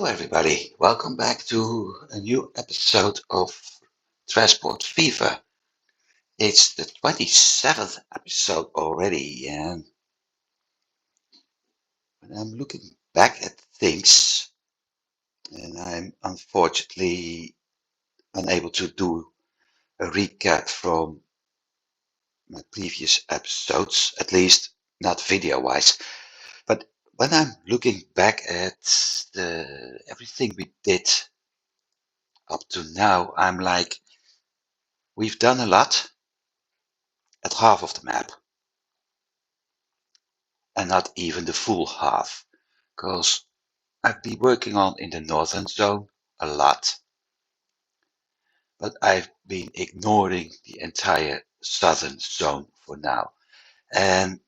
everybody, welcome back to a new episode of Transport Fever. It's the 27th episode already, and when I'm looking back at things, and I'm unfortunately unable to do a recap from my previous episodes, at least not video-wise, but when I'm looking back at everything we did up to now, I'm like, we've done a lot at half of the map, and not even the full half, because I've been working on in the northern zone a lot, but I've been ignoring the entire southern zone for now. And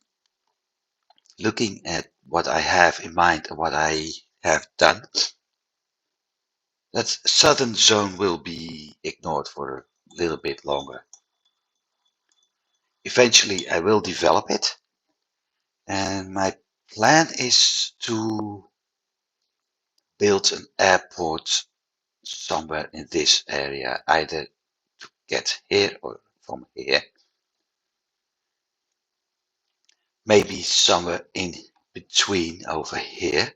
looking at what I have in mind and what I have done, that southern zone will be ignored for a little bit longer. Eventually I will develop it, and my plan is to build an airport somewhere in this area, either to get here or from here. Maybe somewhere in between over here.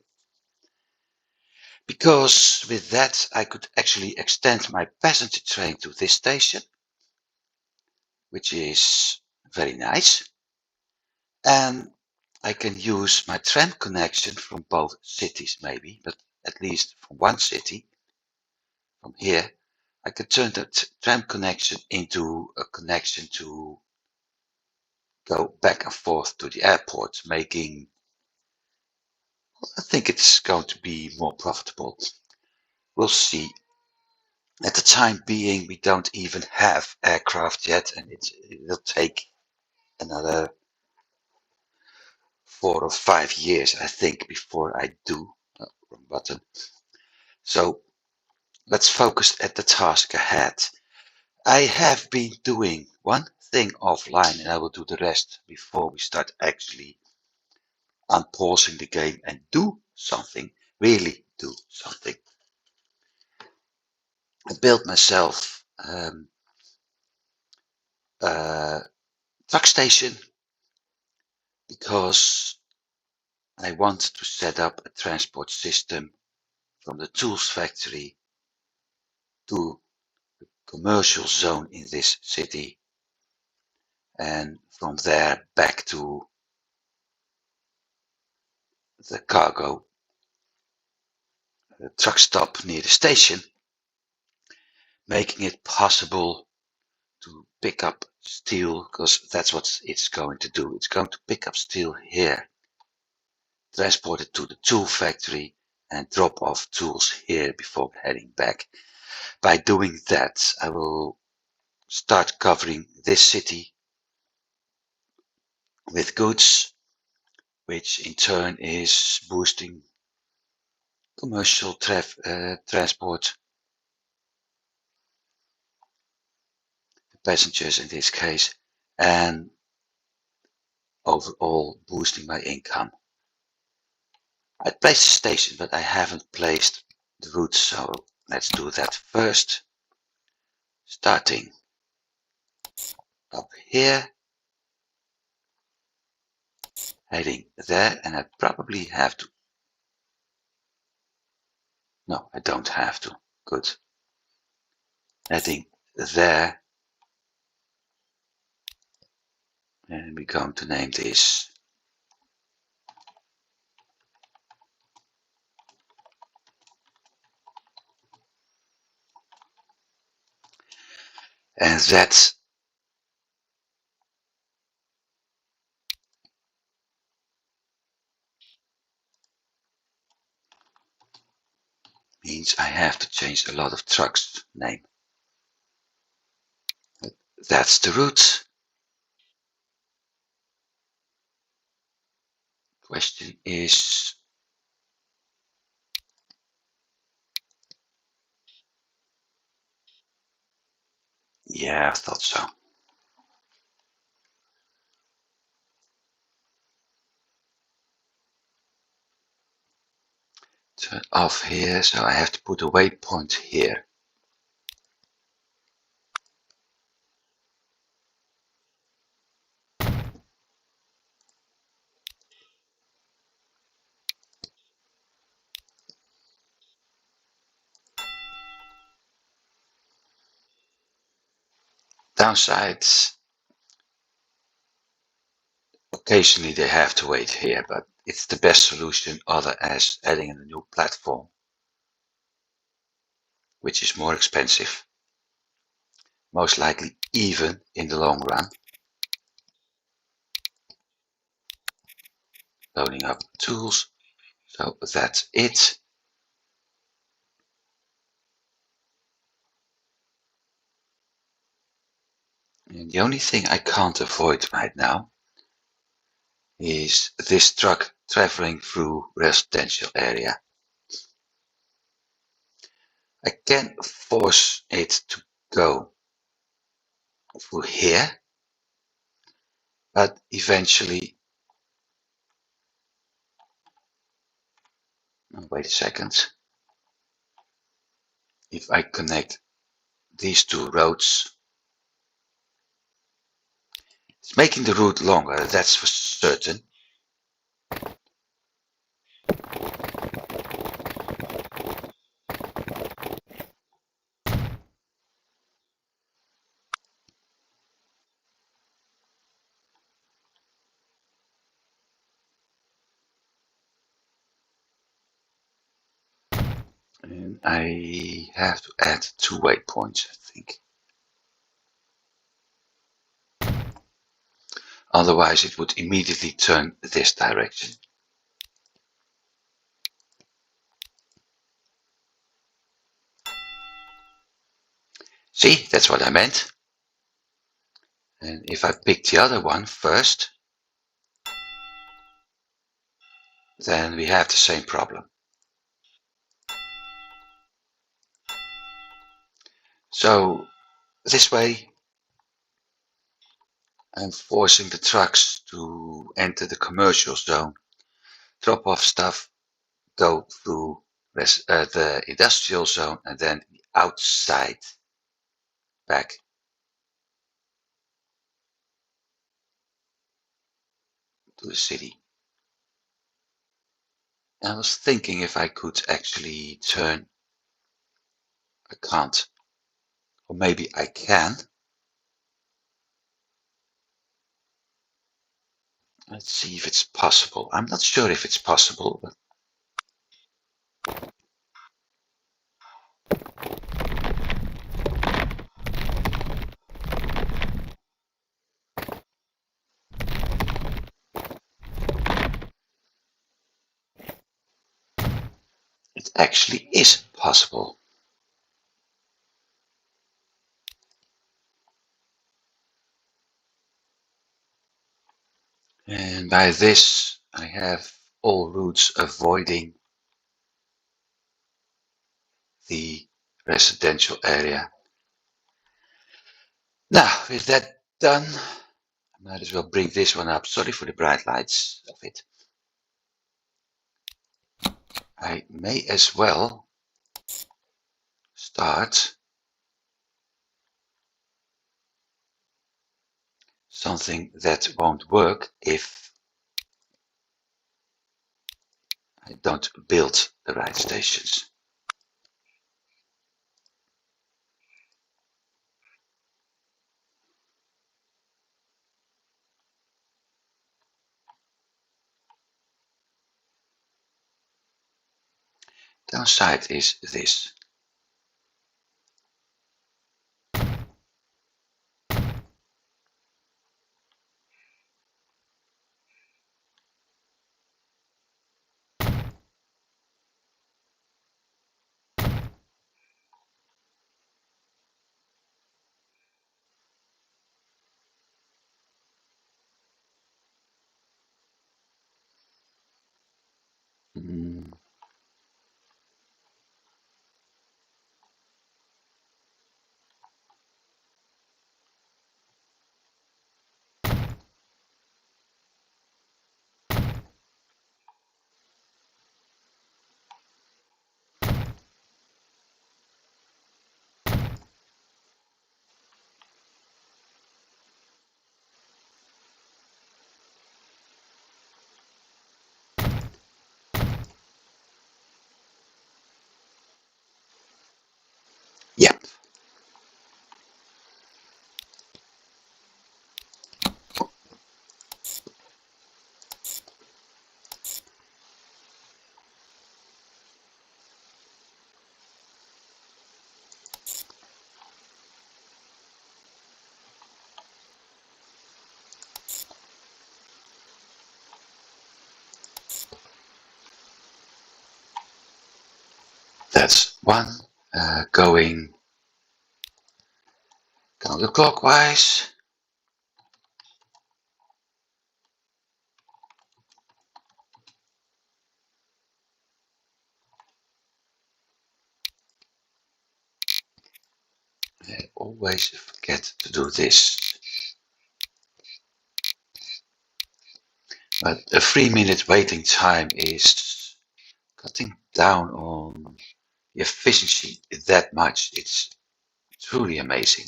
Because with that I could actually extend my passenger train to this station, which is very nice. And I can use my tram connection from both cities maybe, but at least from one city, from here, I can turn that tram connection into a connection to go back and forth to the airport, making, I think it's going to be more profitable. We'll see. At the time being, we don't even have aircraft yet, and it will take another 4 or 5 years, I think, before I do. Oh, wrong button. So let's focus at the task ahead. I have been doing one thing offline, and I will do the rest before we start actually unpausing the game and do something, really do something. I built myself a truck station because I want to set up a transport system from the tools factory to the commercial zone in this city, and from there back to the cargo truck stop near the station, making it possible to pick up steel, because that's what it's going to do. It's going to pick up steel here, transport it to the tool factory, and drop off tools here before heading back. By doing that, I will start covering this city with goods, which in turn is boosting commercial transport, passengers in this case, and overall boosting my income. I placed the station, but I haven't placed the routes, so let's do that first. Starting up here, heading there, and I probably have to. No, I don't have to. Good. Heading there, and we're going to name this and that means I have to change a lot of trucks' name. That's the route. Question is, yeah, I thought so. turn off here, so I have to put a waypoint here. Downsides, occasionally they have to wait here, but it's the best solution other as adding a new platform, which is more expensive, most likely even in the long run. Loading up tools, so that's it. And the only thing I can't avoid right now is this truck traveling through residential area. I can force it to go through here, but eventually, wait a second, if I connect these two roads, it's making the route longer, that's for certain. And I have to add 2 waypoints, I think. Otherwise it would immediately turn this direction. See, that's what I meant. And if I pick the other one first, then we have the same problem. So this way, I'm forcing the trucks to enter the commercial zone, drop off stuff, go through the industrial zone, and then outside back to the city. I was thinking if I could actually turn. I can't. Or maybe I can. Let's see if it's possible. I'm not sure if it's possible, but it actually is possible. And by this, I have all routes avoiding the residential area. Now, with that done, I might as well bring this one up. Sorry for the bright lights of it. I may as well start something that won't work if I don't build the right stations. Downside is this. Hmm. That's one. Going counterclockwise. I always forget to do this. But a 3-minute waiting time is cutting down on the efficiency that much. It's truly amazing.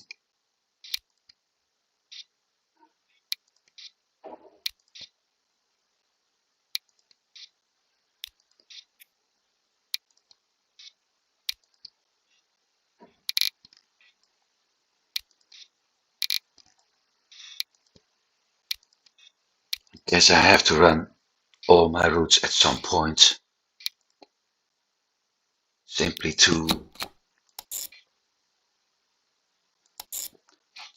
Guess I have to run all my routes at some point, simply to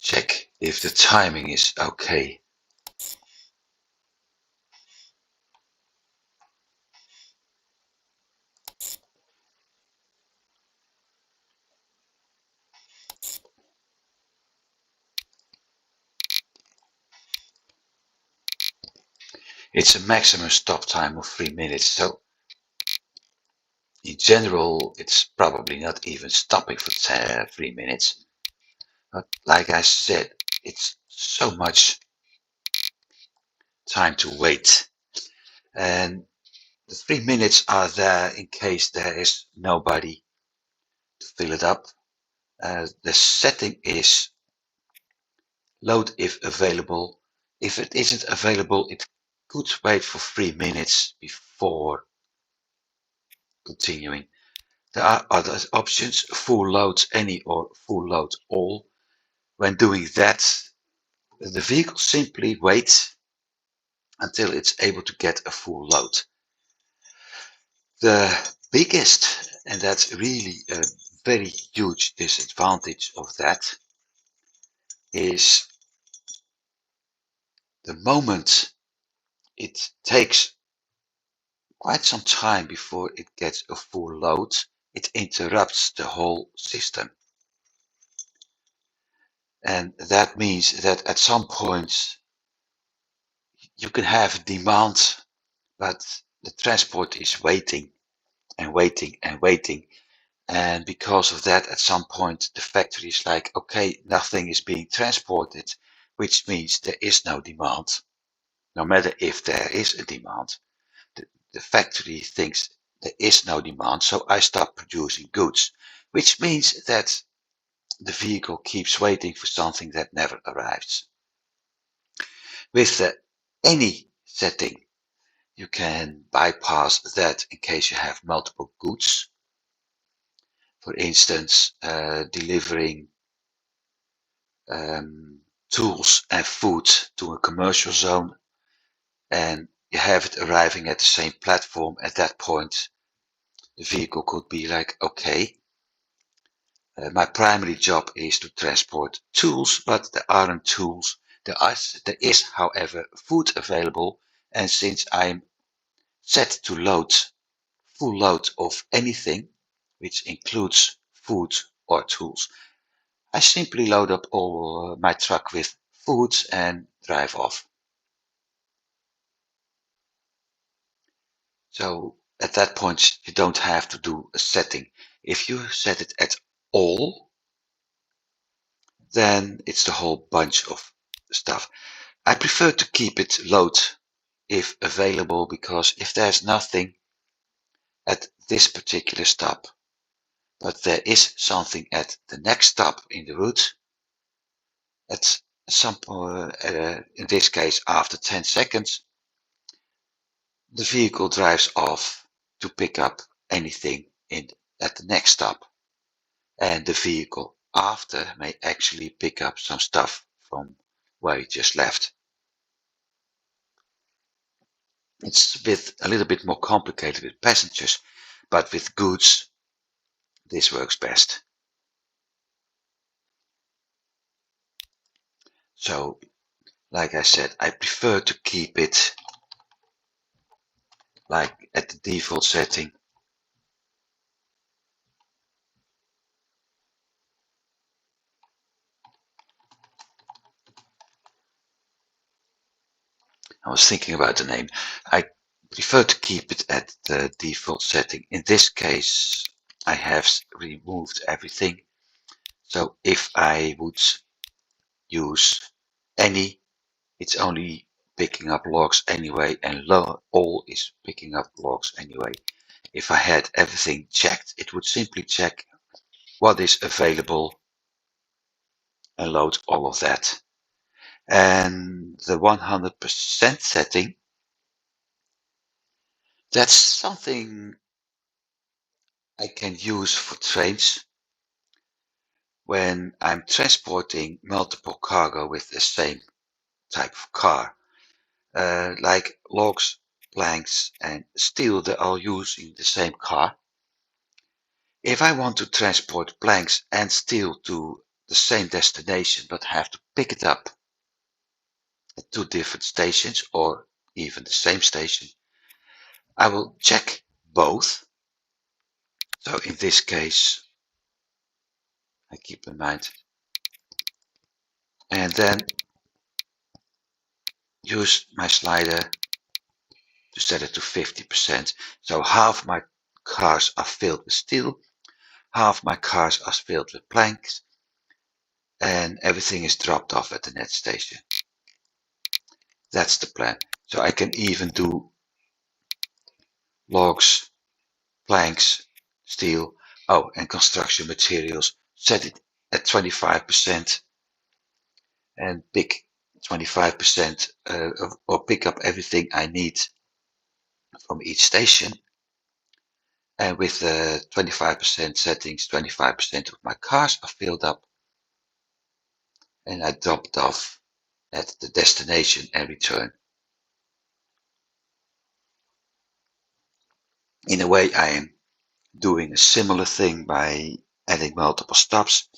check if the timing is okay. It's a maximum stop time of 3 minutes, so in general it's probably not even stopping for 3 minutes. But like I said, it's so much time to wait. And the 3 minutes are there in case there is nobody to fill it up. The setting is load if available. If it isn't available, it could wait for 3 minutes before continuing. There are other options, full load any or full load all. When doing that, the vehicle simply waits until it's able to get a full load. The biggest, and that's really a very huge disadvantage of that, is the moment it takes quite some time before it gets a full load, it interrupts the whole system. And that means that at some point you can have demand, but the transport is waiting and waiting and waiting. And because of that, at some point, the factory is like, okay, nothing is being transported, which means there is no demand. No matter if there is a demand, the factory thinks there is no demand, so I stop producing goods, which means that the vehicle keeps waiting for something that never arrives. With any setting, you can bypass that in case you have multiple goods. For instance, delivering tools and food to a commercial zone, and you have it arriving at the same platform. At that point, the vehicle could be like, okay, my primary job is to transport tools, but there aren't tools. There is, however, food available, and since I'm set to load full load of anything, which includes food or tools, I simply load up all my truck with food and drive off. So at that point, you don't have to do a setting. If you set it at all, then it's the whole bunch of stuff. I prefer to keep it load if available, because if there's nothing at this particular stop, but there is something at the next stop in the route, at some point, in this case after 10 seconds, the vehicle drives off to pick up anything at the next stop, and the vehicle after may actually pick up some stuff from where it just left. It's a little bit more complicated with passengers, but with goods, this works best. So, like I said, I prefer to keep it like at the default setting. was thinking about the name. I prefer to keep it at the default setting. In this case, I have removed everything. So if I would use any, it's only picking up logs anyway, and all is picking up logs anyway. If I had everything checked, it would simply check what is available and load all of that. And the 100% setting, that's something I can use for trains when I'm transporting multiple cargo with the same type of car. Like logs, planks, and steel, they're all using the same car. If I want to transport planks and steel to the same destination but have to pick it up at two different stations or even the same station, I will check both. So in this case, I keep in mind, and then use my slider to set it to 50%. So half my cars are filled with steel, half my cars are filled with planks, and everything is dropped off at the next station. That's the plan. So I can even do logs, planks, steel, and construction materials. Set it at 25% and pick 25% or pick up everything I need from each station. And with the 25% settings, 25% of my cars are filled up, and I dropped off at the destination and return. In a way, I am doing a similar thing by adding multiple stops.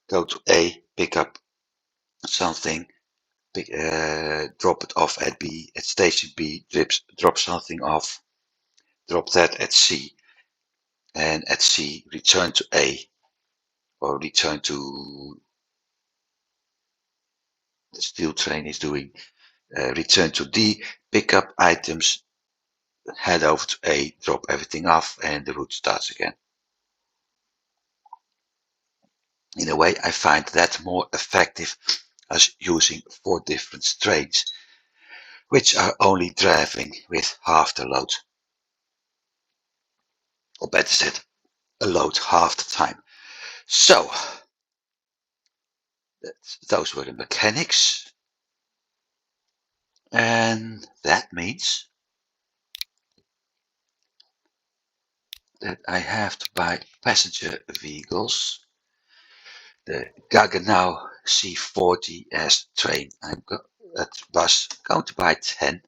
Go to A, pick up something, drop it off at B, at station B, drop something off, drop that at C, and at C, return to A, or return to the steel train is doing, return to D, pick up items, head over to A, drop everything off, and the route starts again. In a way, I find that more effective as using 4 different trains, which are only driving with half the load. Or better said, a load half the time. So, those were the mechanics. And that means that I have to buy passenger vehicles. The Gaggenau C40S train. I'm at bus going to buy 10.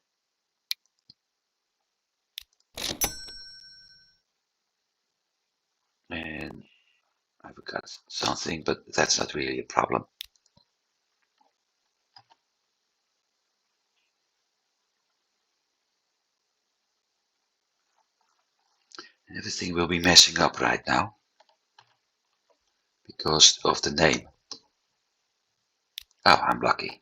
And I forgot something, but that's not really a problem. Everything will be messing up right now because of the name. Oh, I'm lucky.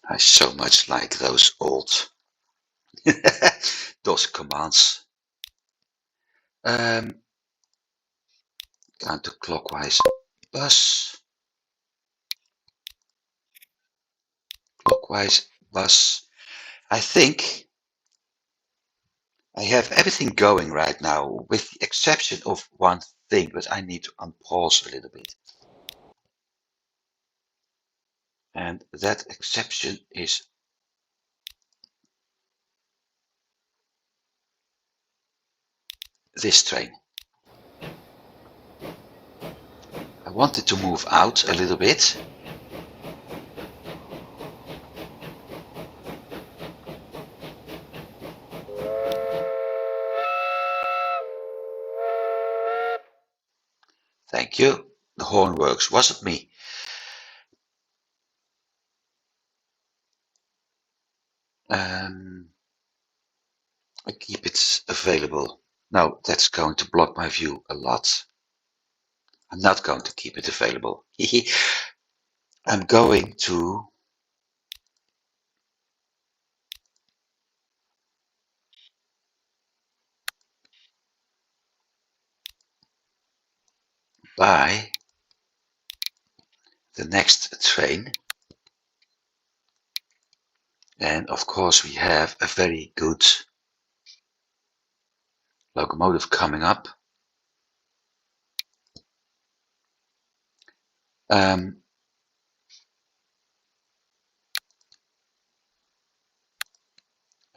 I so much like those old DOS commands. Counterclockwise bus. Clockwise bus. I think I have everything going right now, with the exception of one thing, but I need to unpause a little bit. And that exception is this train. I wanted to move out a little bit. Thank you. The horn works, wasn't me? I keep it available. No, that's going to block my view a lot. I'm not going to keep it available. I'm going to buy the next train. And of course we have a very good locomotive coming up. I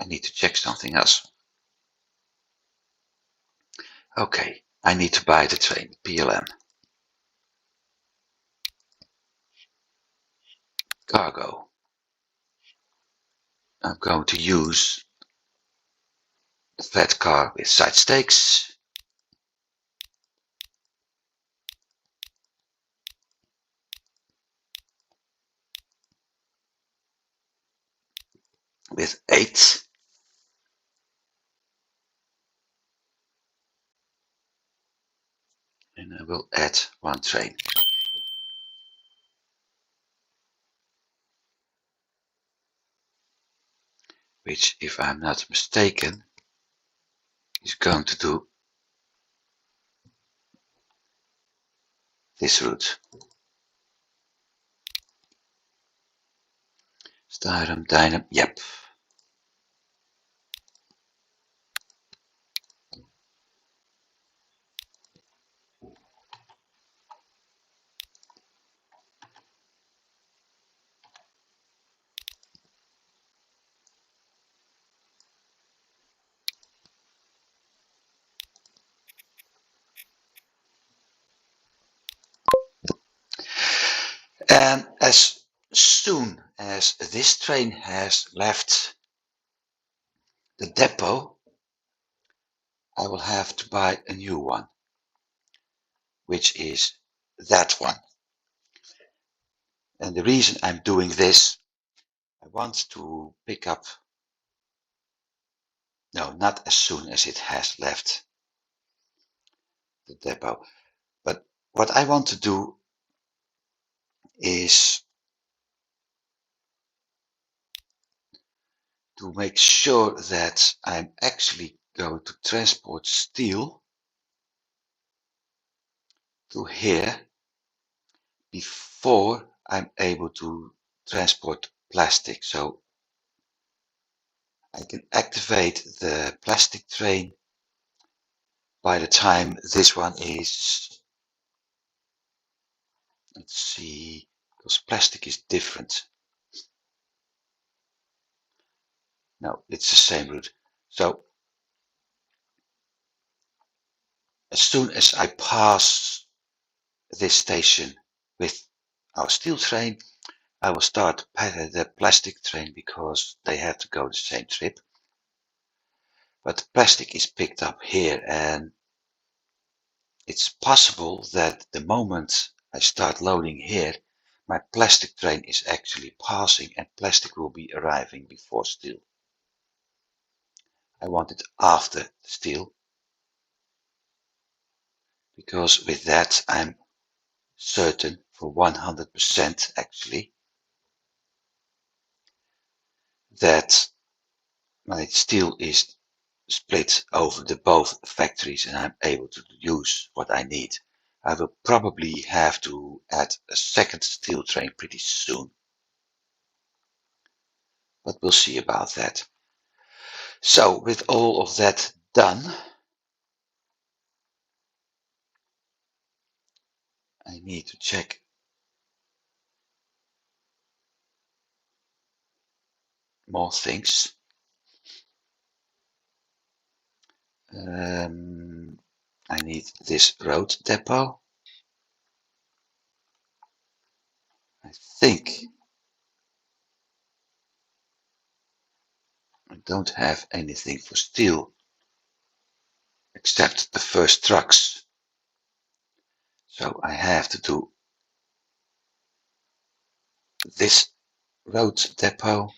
need to check something else. Okay, I need to buy the train, PLN. Cargo. I'm going to use the flat car with side stakes. With 8. And I will add 1 train. Which, if I'm not mistaken, is going to do this route. Stardom, Dynam, yep. And as soon as this train has left the depot, I will have to buy a new one, which is that one. And the reason I'm doing this, I want to pick up, no, not as soon as it has left the depot, but what I want to do is to make sure that I'm actually going to transport steel to here before I'm able to transport plastic. So I can activate the plastic train by the time this one is, let's see, because plastic is different. No, it's the same route. So as soon as I pass this station with our steel train, I will start the plastic train because they have to go the same trip. But the plastic is picked up here, and it's possible that the moment I start loading here, my plastic train is actually passing and plastic will be arriving before steel. I want it after steel, because with that I'm certain for 100% actually that my steel is split over the both factories and I'm able to use what I need. I will probably have to add a second steel train pretty soon, but we'll see about that. So with all of that done, I need to check more things. I need this road depot. I think I don't have anything for steel except the first trucks. So I have to do this road depot.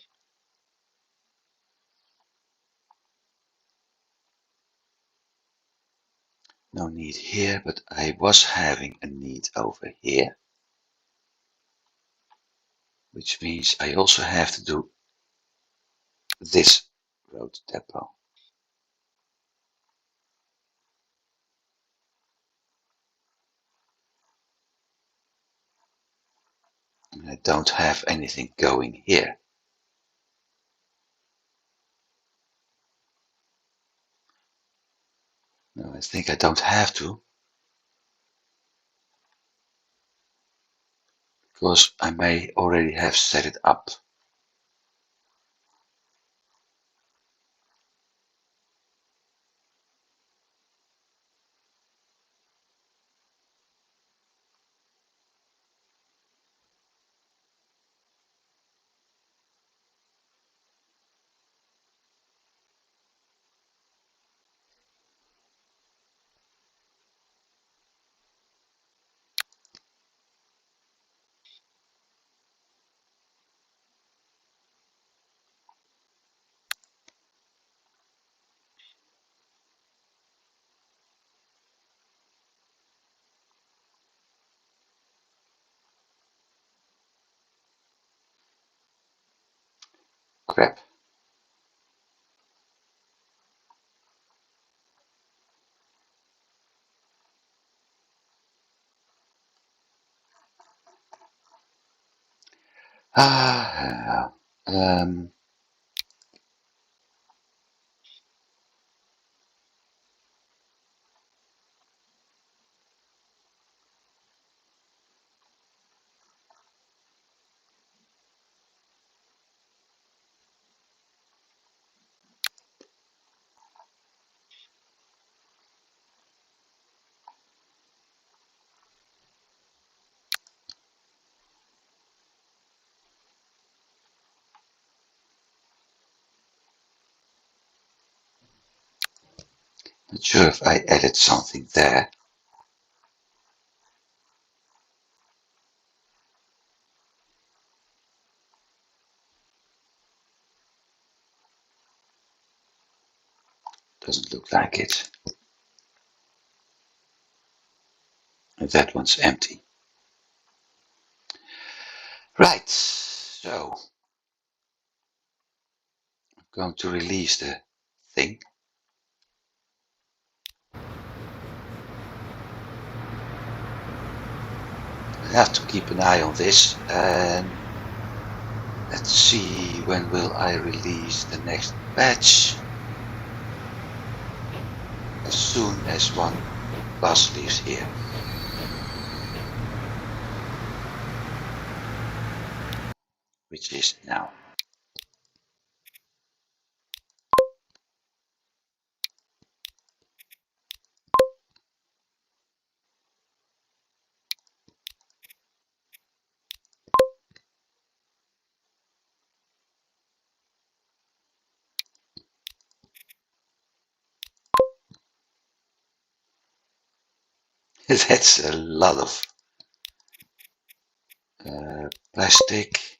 No need here, but I was having a need over here, which means I also have to do this road depot. And I don't have anything going here. No, I think I don't have to, because I may already have set it up. Crap. Not sure if I added something there. Doesn't look like it. And that one's empty. Right, so I'm going to release the thing. I have to keep an eye on this, and let's see, when will I release the next batch? As soon as one bus leaves here. Which is now. That's a lot of plastic,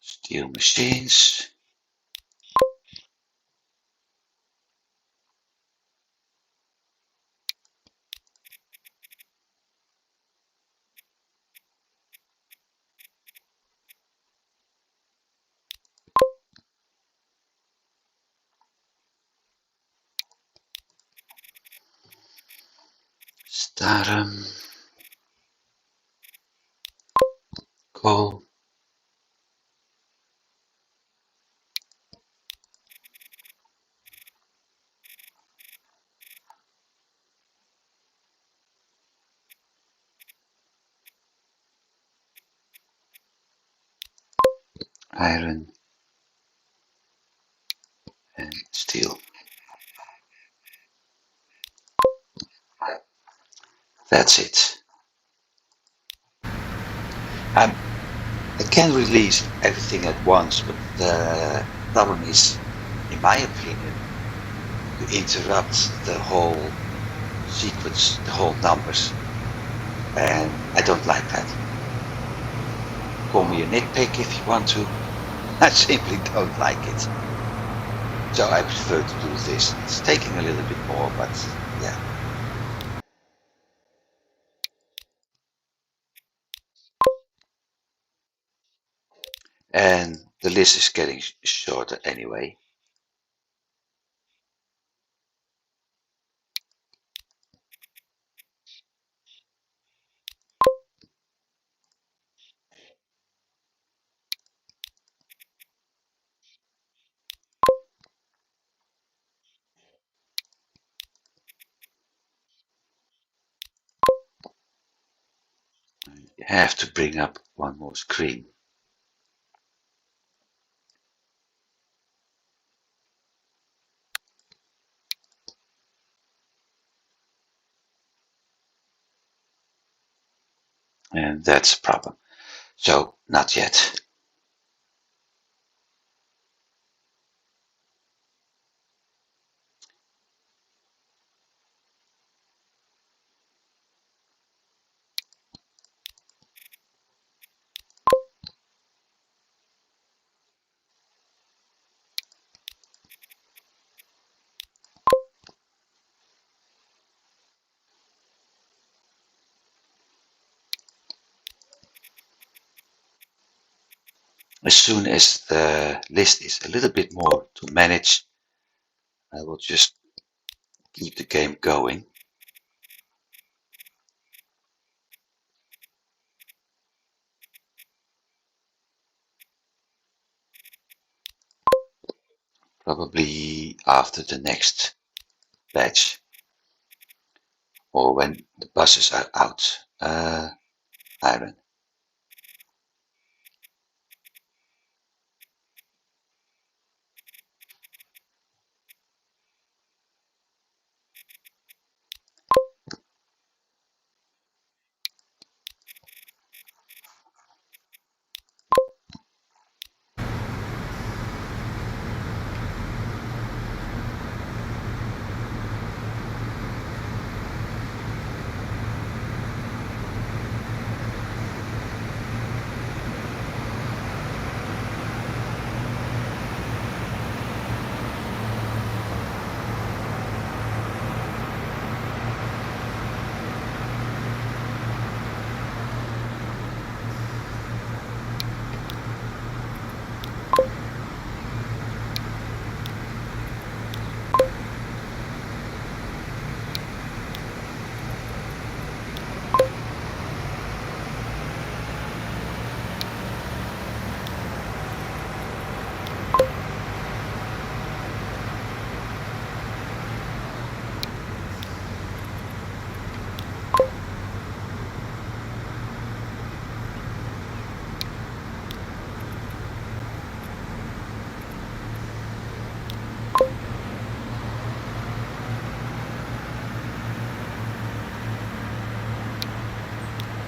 steel machines. Stardom, coal, iron, and steel. That's it. I can release everything at once, but the problem is, in my opinion, to interrupt the whole sequence the whole numbers. And I don't like that. Call me a nitpick if you want to. I simply don't like it. So I prefer to do this. It's taking a little bit more, but yeah. And the list is getting shorter anyway. You have to bring up one more screen. And that's a problem. So not yet. As soon as the list is a little bit more to manage, I will just keep the game going. Probably after the next batch or when the buses are out. Iron.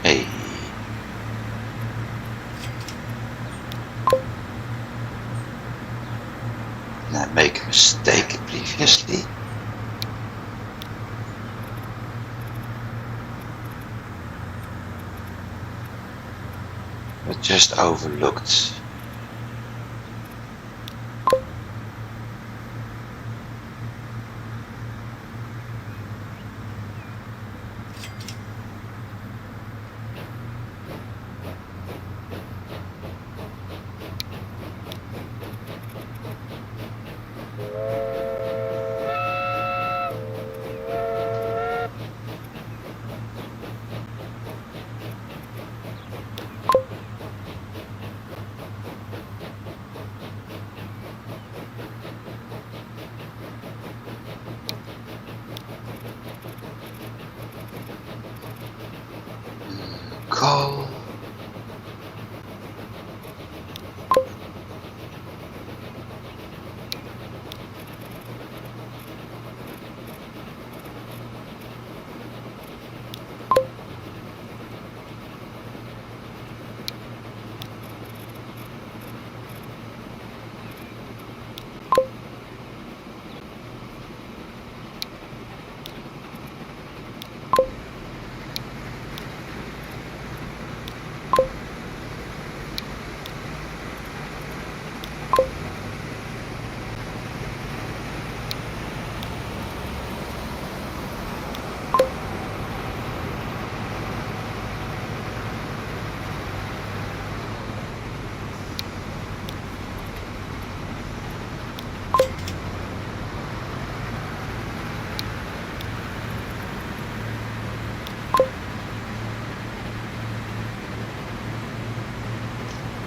Hey. Did I make a mistake previously? But just overlooked.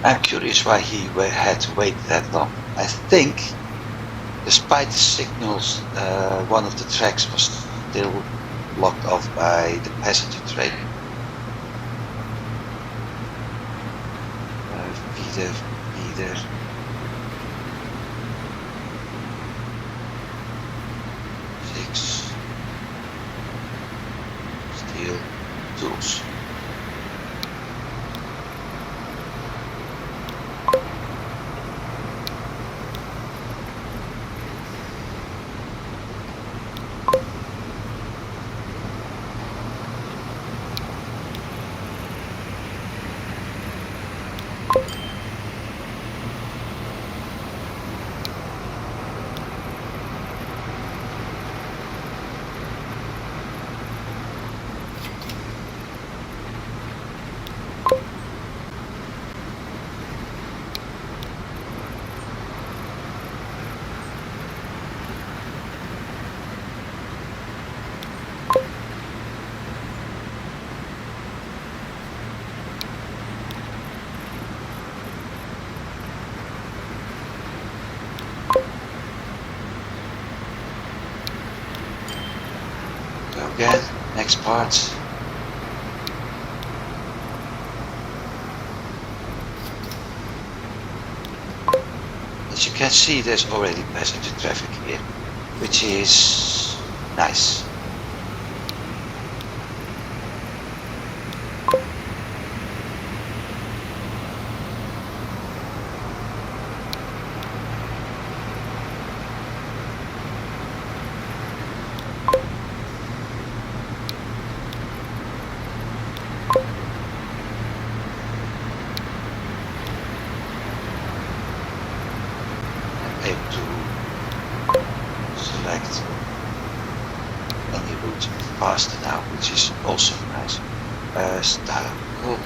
I'm curious why he had to wait that long. I think, despite the signals, one of the tracks was still blocked off by the passenger train. Feeder. Six. Steel tools. Go again, next part. As you can see, there's already passenger traffic here, which is nice. Able to select any route faster now, which is also nice. Start. Cool.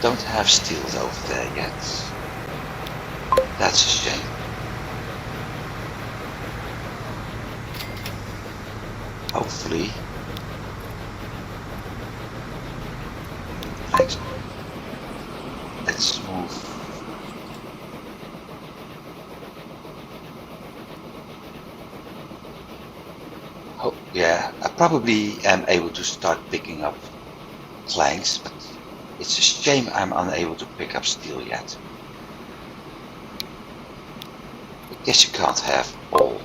Don't have steel over there yet. That's a shame. Hopefully. Thanks. Let's move. Oh, yeah, I probably am able to start picking up planks, but it's a shame I'm unable to pick up steel yet. I guess you can't have all.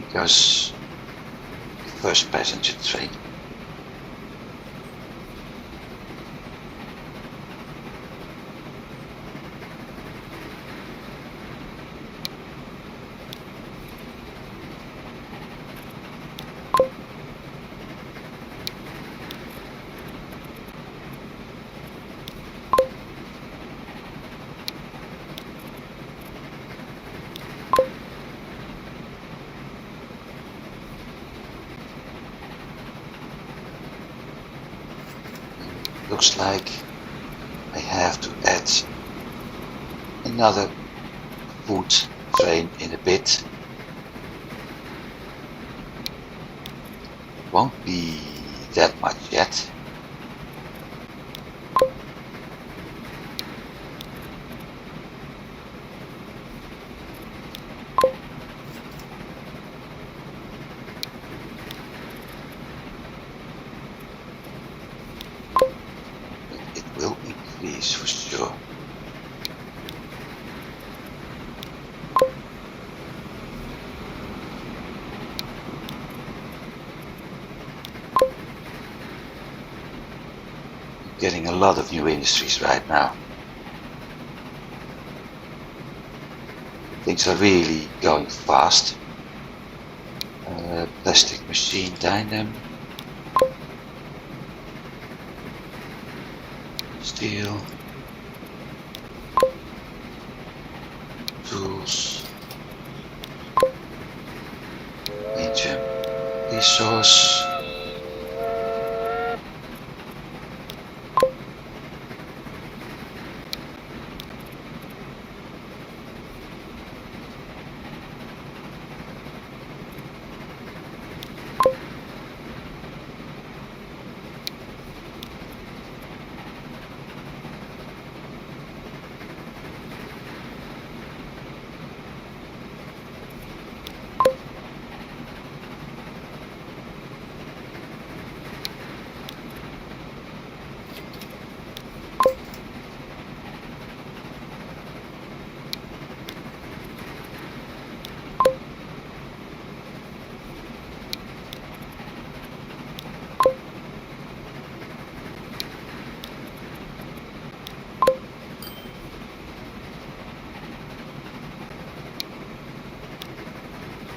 Because the first passenger train. Looks like I have to add another food train in a bit. Won't be that much yet. But it will increase for sure. Getting a lot of new industries right now. Things are really going fast. Plastic machine dynam. Steel. Tools. Ancient resource.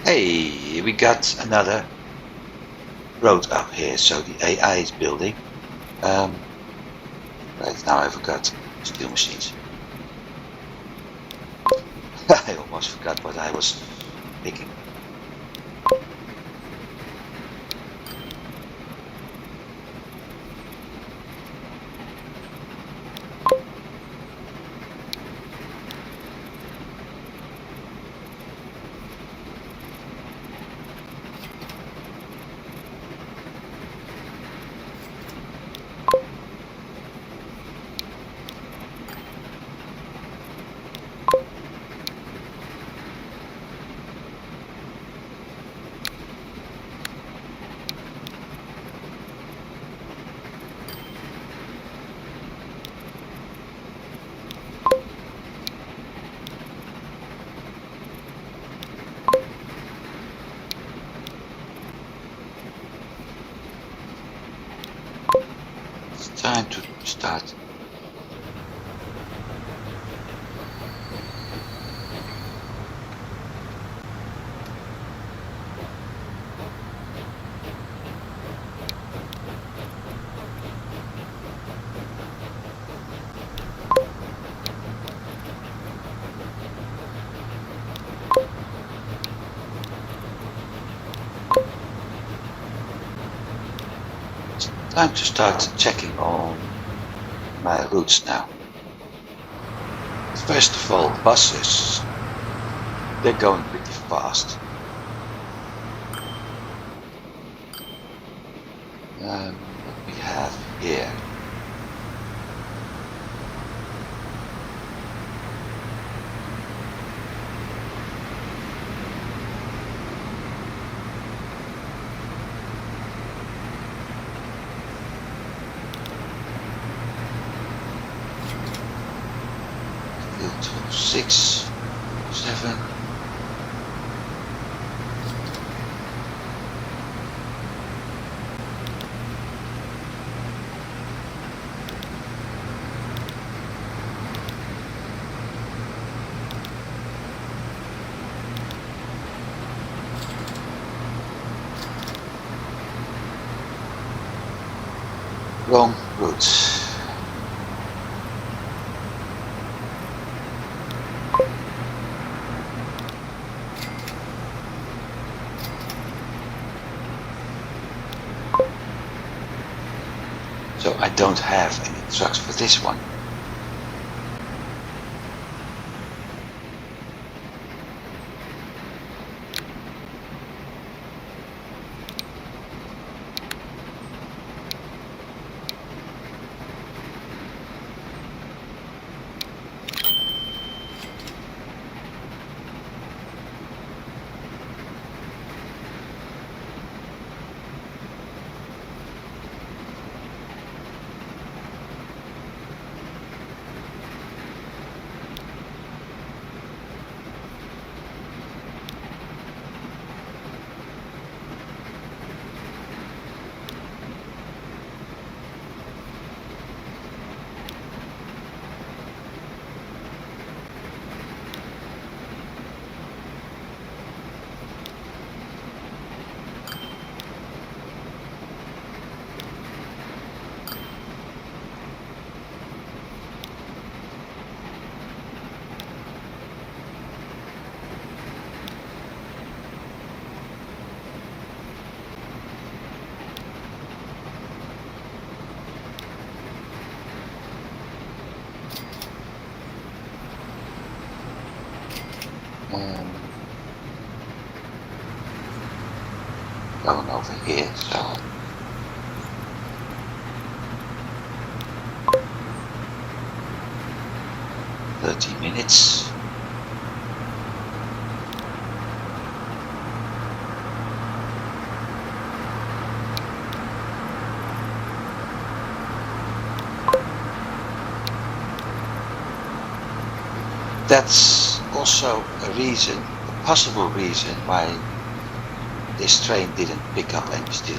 Hey, we got another road up here, so the AI is building. Right now I forgot steel machines. I almost forgot what I was thinking. Time to start. Time to start checking on my routes now. First of all, buses. They're going pretty fast. What we have here. Filter 6, 7. Wrong route. So I don't have any trucks for this one. Going over here, so 30 minutes. That's also a reason, a possible reason why this train didn't pick up any steel.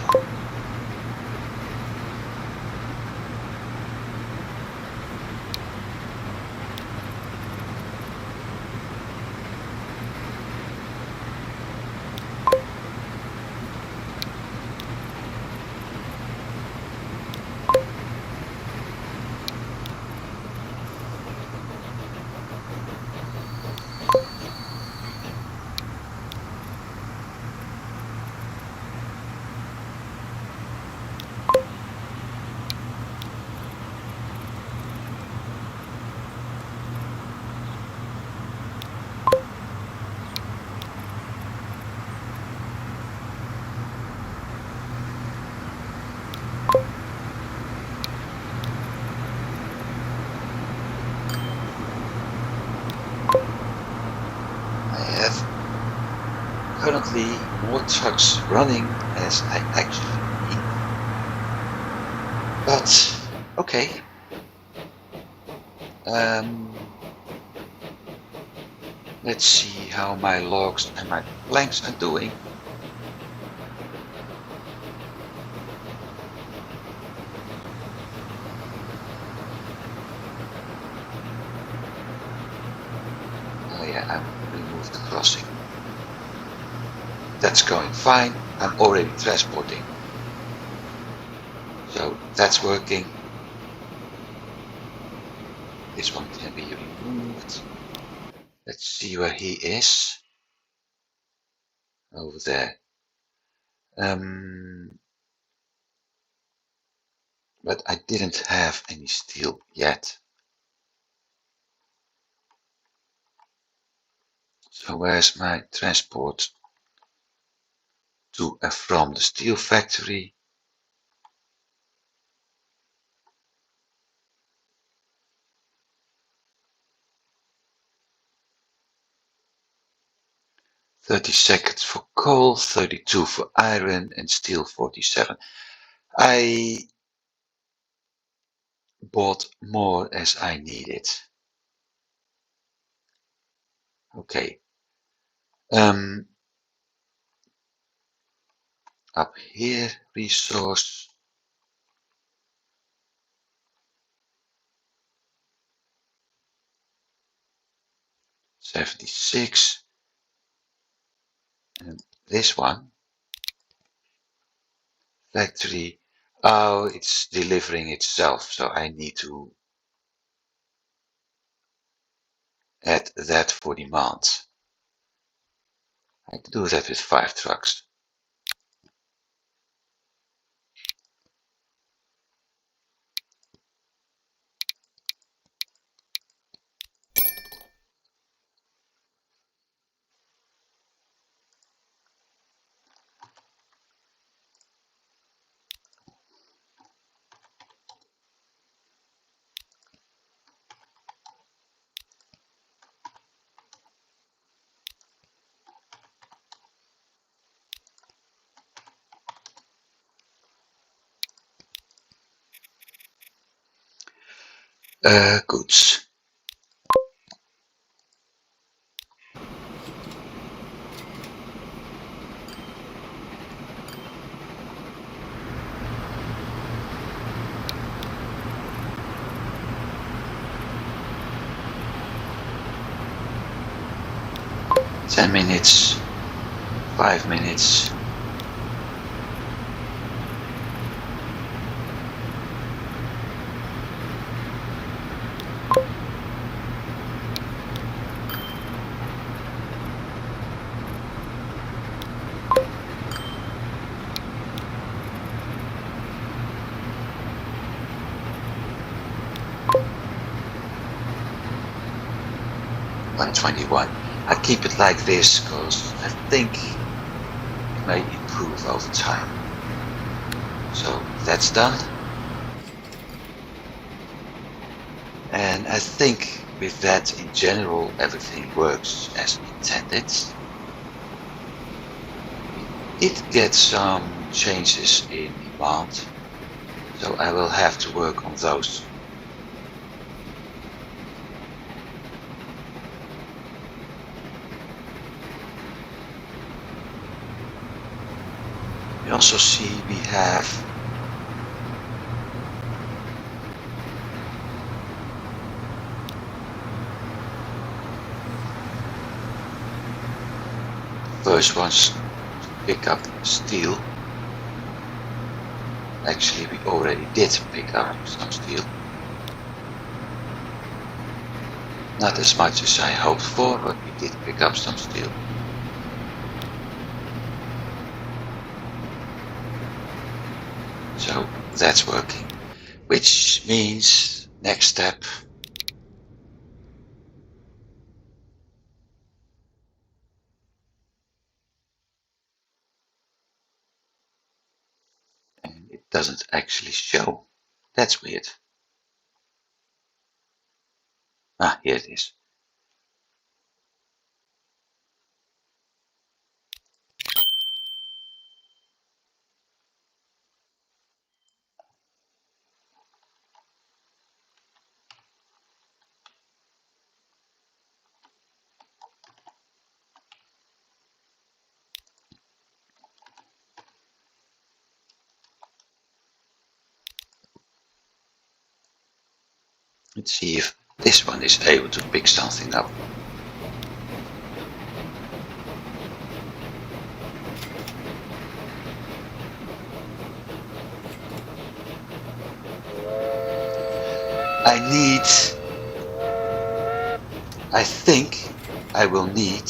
Currently more trucks running as I actually need. But okay. Let's see how my logs and my planks are doing. Oh yeah, I removed the crossing. That's going fine. I'm already transporting. So that's working. This one can be removed. Let's see where he is. Over there. But I didn't have any steel yet. So where's my transport to and from the steel factory? "30 seconds for coal, 32 for iron, and steel 47. I bought more as I needed. Okay. Up here, resource. $76. And this one, factory. Oh, it's delivering itself, so I need to add that for demand. I can do that with 5 trucks. goods. Ten minutes, 5 minutes. $121. I keep it like this because I think it may improve over time. So that's done. And I think with that in general everything works as intended. We did get some changes in demand, so I will have to work on those. You also see we have first ones to pick up steel. Actually, we already did pick up some steel. Not as much as I hoped for, but we did pick up some steel. So that's working, which means next step. And it doesn't actually show. That's weird. Ah, here it is. Let's see if this one is able to pick something up. I think I will need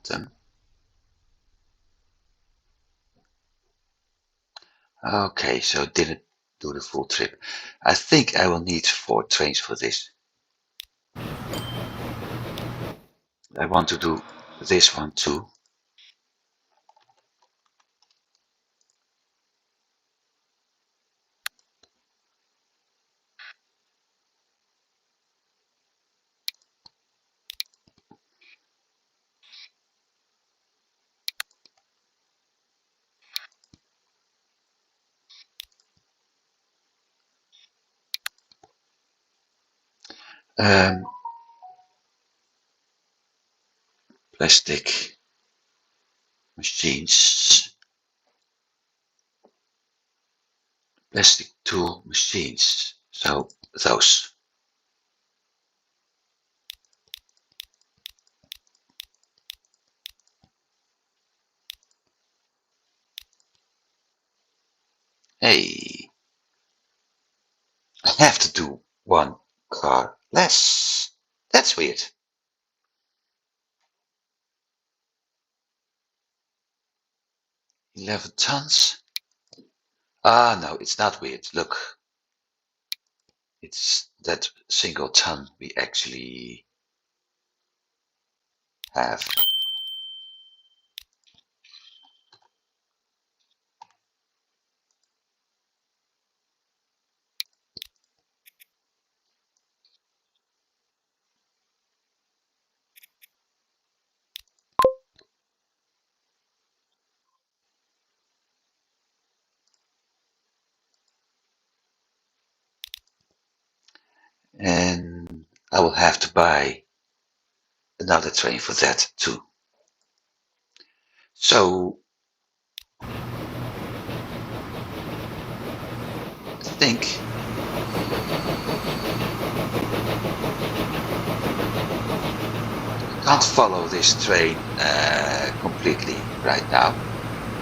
them. Okay, so didn't do the full trip. I think I will need 4 trains for this. I want to do this one too. Um, plastic machines. Plastic tool machines. So those. Hey, I have to do one car less. That's weird. 11 tons. Ah, no, it's not weird. Look, it's that single ton we actually have. And I will have to buy another train for that too. So I think I can't follow this train completely right now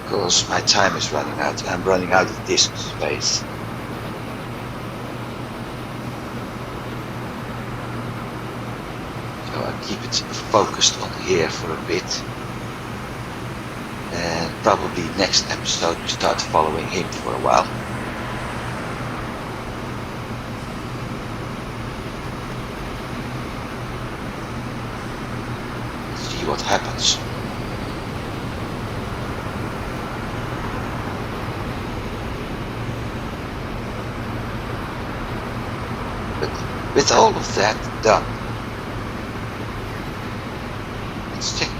because my time is running out. I'm running out of disk space. So I'll keep it focused on here for a bit. And probably next episode we start following him for a while. Let's see what happens. But with all of that done, let's check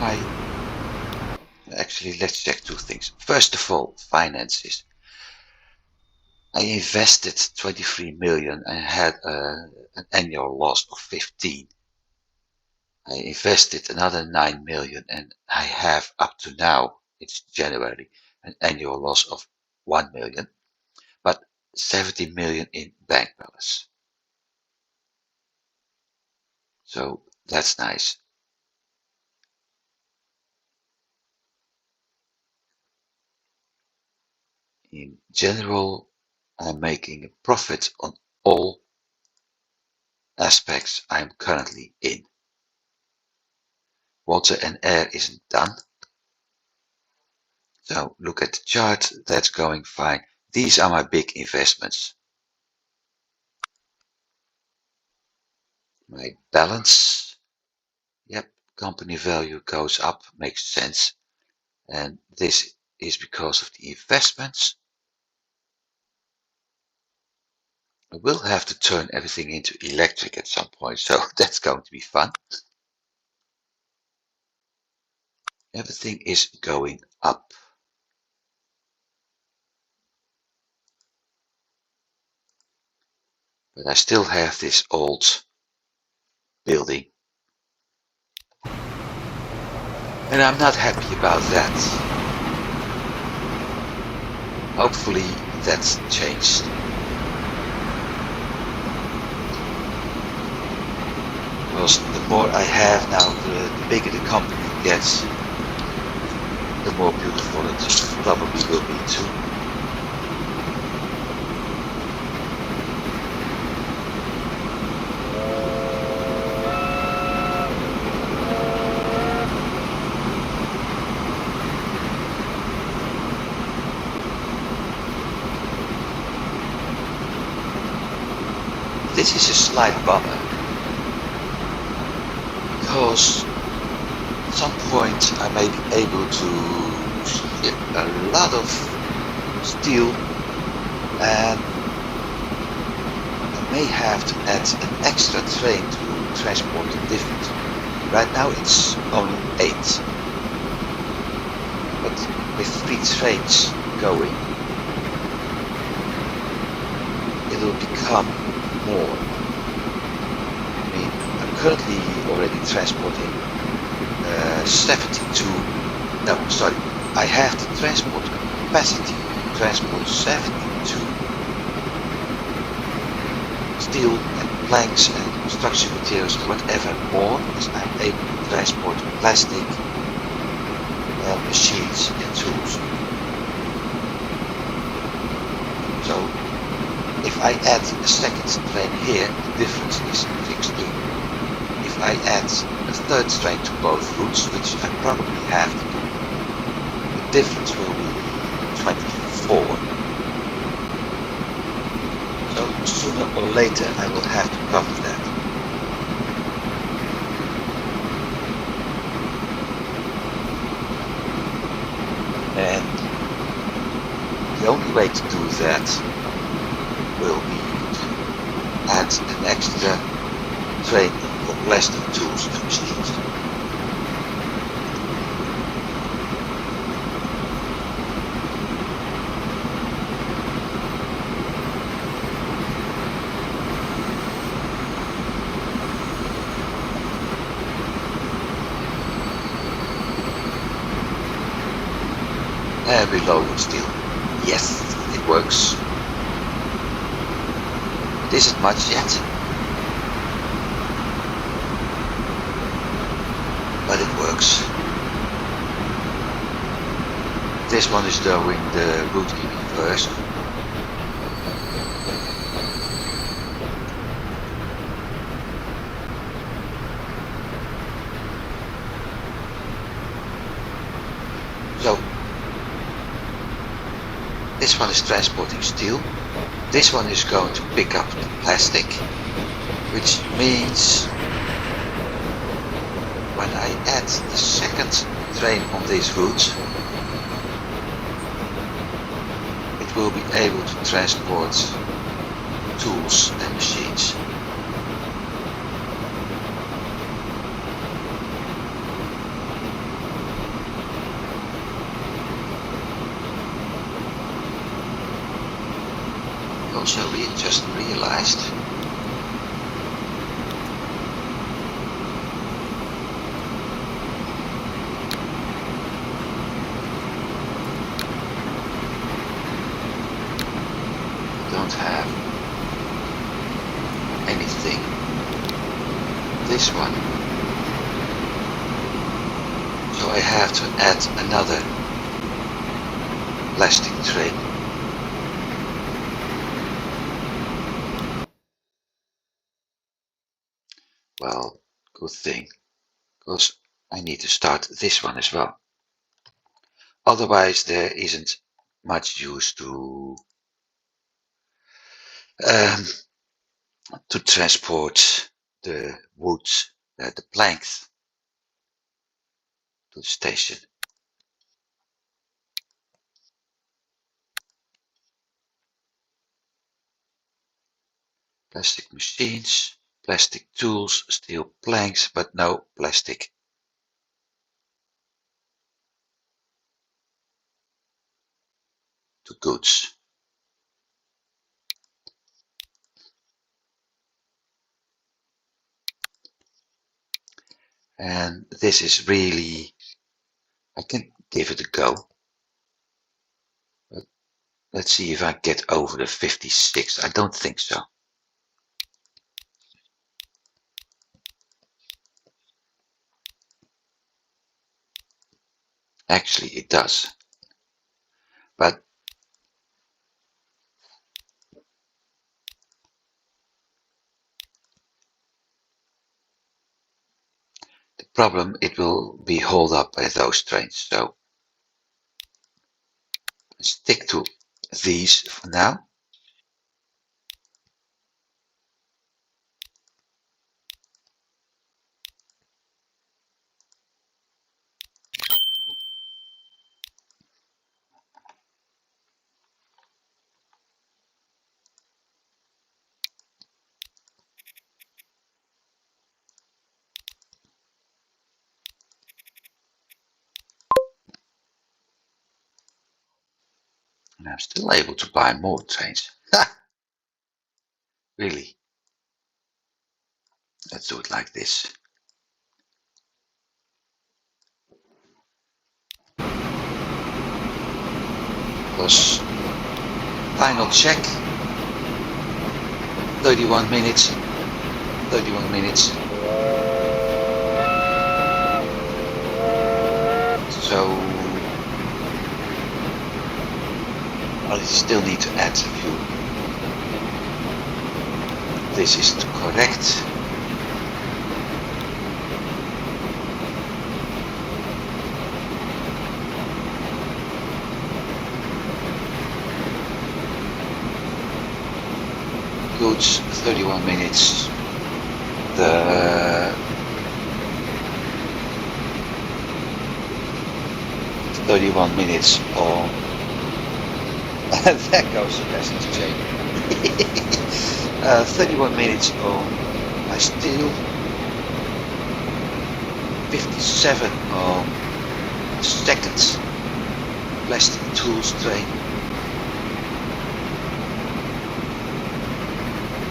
Actually, let's check two things. First of all, finances. I invested 23 million and had an annual loss of 15. I invested another 9 million and I have up to now, it's January, an annual loss of 1 million, but 70 million in bank balance. So that's nice. In general, I'm making a profit on all aspects I'm currently in. Water and air isn't done. So look at the chart, that's going fine. These are my big investments. My balance, yep, company value goes up, makes sense. And this is because of the investments. I will have to turn everything into electric at some point, so that's going to be fun. Everything is going up. But I still have this old building. And I'm not happy about that. Hopefully that's changed. Because the more I have now, the bigger the company gets, the more beautiful it probably will be too. This is a slight bummer, because at some point I may be able to ship a lot of steel and I may have to add an extra train to transport the difference. Right now it's only 8, but with 3 trains going, it will become more. I mean, I'm currently already transporting 72. No, sorry. I have the transport capacity to transport 72 steel and planks and construction materials and whatever more, as I'm able to transport plastic, machines and tools. So if I add a second train here, the difference is 16. If I add a third train to both routes, which I probably have to do, the difference will be 24. So sooner or later I will have to cover that. And the only way to do that will be to add an extra train for plastic tools and machines. reloading steel. Yes, it works. It isn't much yet, but it works. This one is doing the route in reverse. So this one is transporting steel. This one is going to pick up the plastic, which means when I add the second train on this route, it will be able to transport tools and machines. Also, we just realized I don't have anything. This one. So I have to add another plastic train. Well, good thing, because I need to start this one as well. Otherwise there isn't much use to transport the wood, the planks to the station. Plastic machines, plastic tools, steel planks, but no plastic. To goods. And this is really, I can give it a go. But let's see if I get over the 56. I don't think so. Actually, it does. But the problem, it will be hauled up by those trains. So stick to these for now. And I'm still able to buy more trains. Ha! Really? Let's do it like this. Plus, final check. 31 minutes. 31 minutes. So I still need to add fuel. This is correct. Goods, 31 minutes. The 31 minutes on. There goes the passenger train. 31 minutes on my steel. 57 on the second plastic tools train.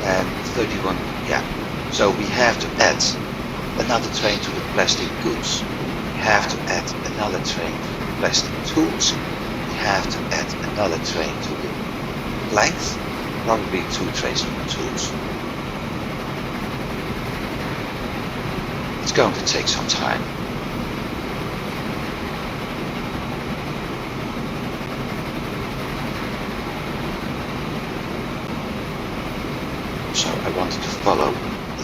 And 31, yeah. So we have to add another train to the plastic goods. We have to add another train to the plastic tools. We have to add another train to the length, probably 2 trains on the tools. It's going to take some time. So I wanted to follow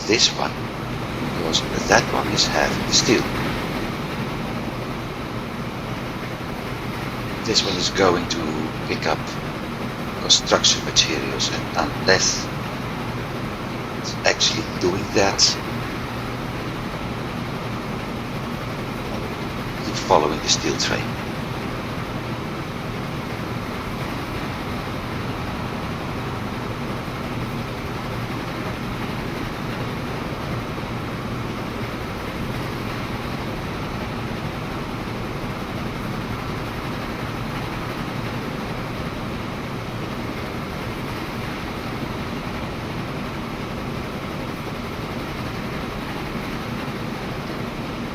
this one, because that one is heavy steel. This one is going to pick up construction materials, and unless it's actually doing that, keep following the steel train.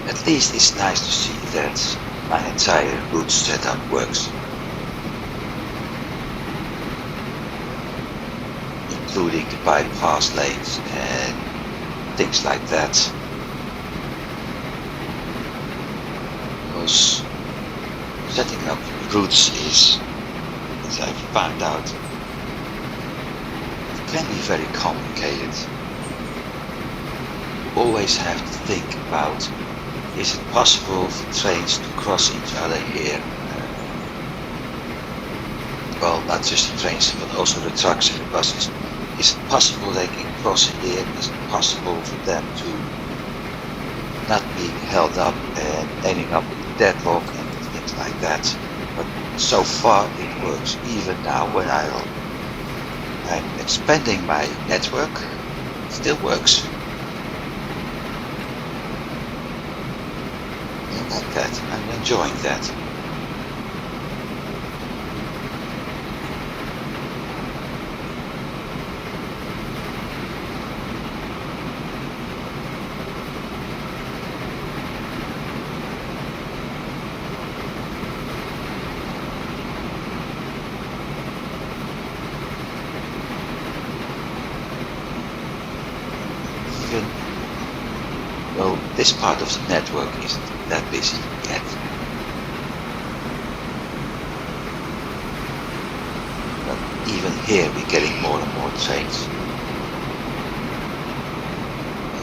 At least it's nice to see that my entire route setup works, including the bypass lanes and things like that. Because setting up routes is, as I found out, it can be very complicated. You always have to think about, is it possible for trains to cross each other here? Well, not just the trains, but also the trucks and the buses. Is it possible they can cross here? Is it possible for them to not be held up and ending up in deadlock and things like that? But so far it works. Even now when I'm expanding my network, it still works. Like that. I'm enjoying that. Even though this part of the network isn't that busy yet. But even here we're getting more and more trains.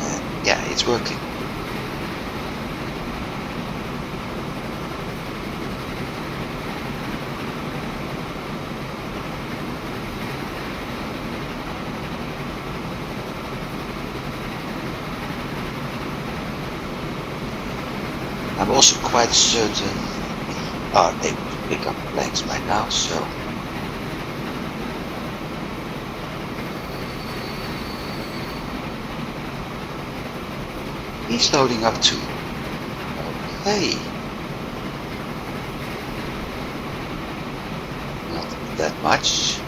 And yeah, it's working. I'm also quite certain we are able to pick up planks by now, so he's loading up too. Okay. Not that much.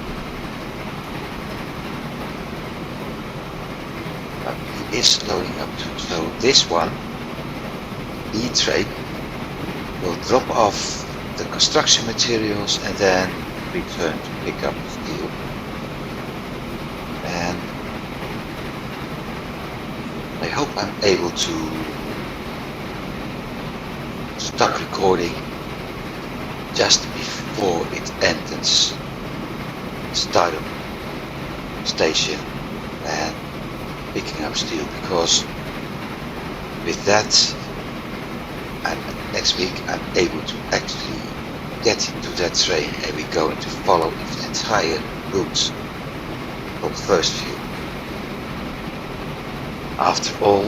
But he is loading up too. So this one, B train, will drop off the construction materials and then return to pick up the steel. And I hope I'm able to stop recording just before it enters startup station and picking up steel, because with that next week I'm able to actually get into that train and we're going to follow its entire route from the first view. After all,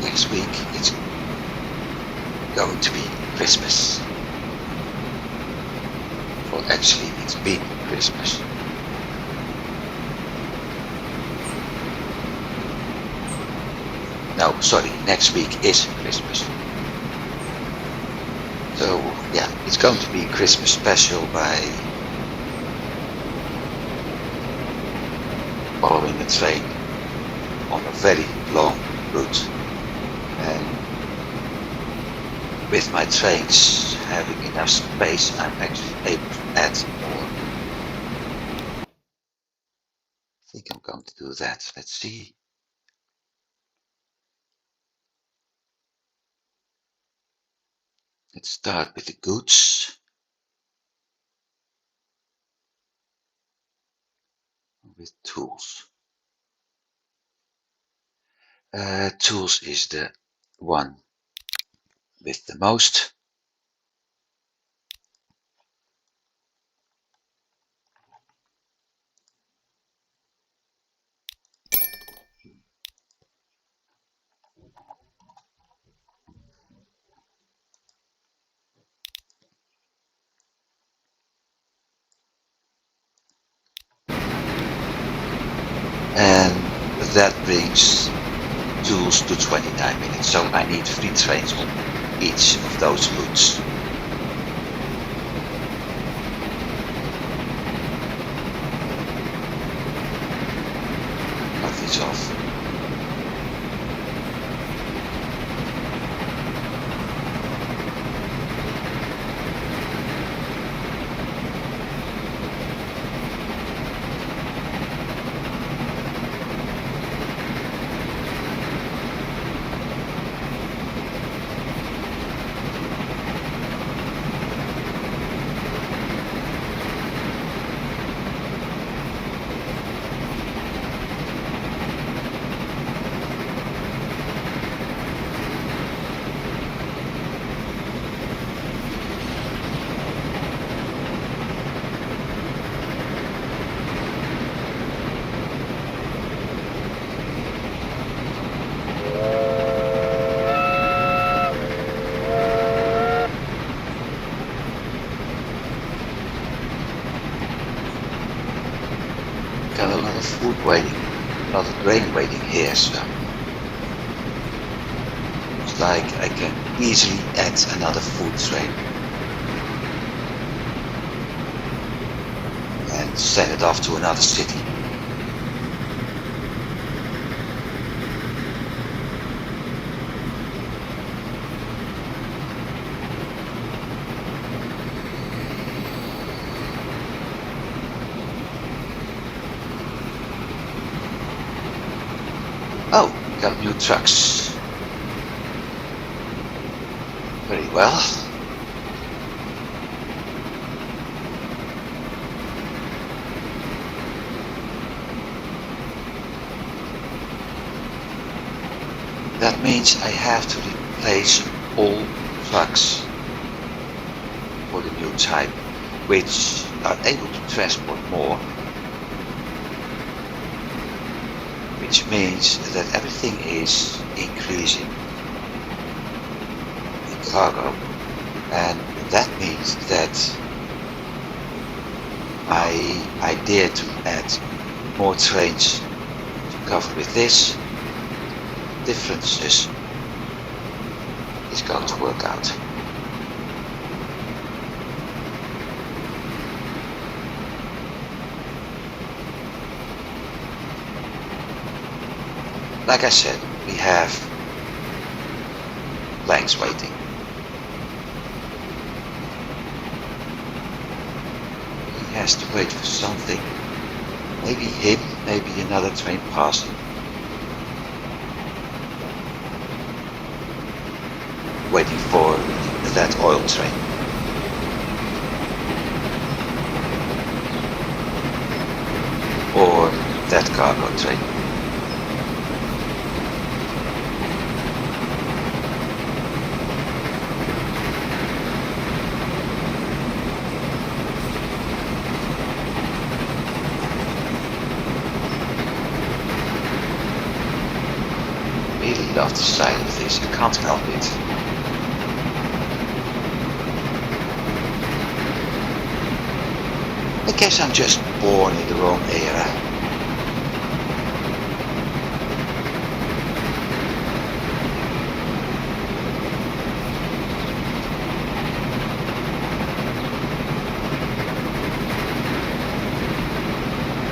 next week it's going to be Christmas. Well, actually it's been Christmas. No, sorry, next week is Christmas. So yeah, it's going to be a Christmas special by following a train on a very long route. And with my trains having enough space, I'm actually able to add more. I think I'm going to do that. Let's see. Let's start with the goods. With tools. Tools is the one with the most. And that brings tools to 29 minutes. So I need 3 trains on each of those routes. Cut this off. Got a lot of food waiting, a lot of grain waiting here, so looks like I can easily add another food train and send it off to another city. Oh, got new trucks. Very well. That means I have to replace all trucks for the new type, which are able to transport more. Which means that everything is increasing in cargo, and that means that my idea to add more trains to cover with this differences is going to work out. Like I said, we have blanks waiting. He has to wait for something. Maybe him, maybe another train passing. Waiting for that oil train. Or that cargo train. Really love the sight of this, I can't help it. I guess I'm just born in the wrong era.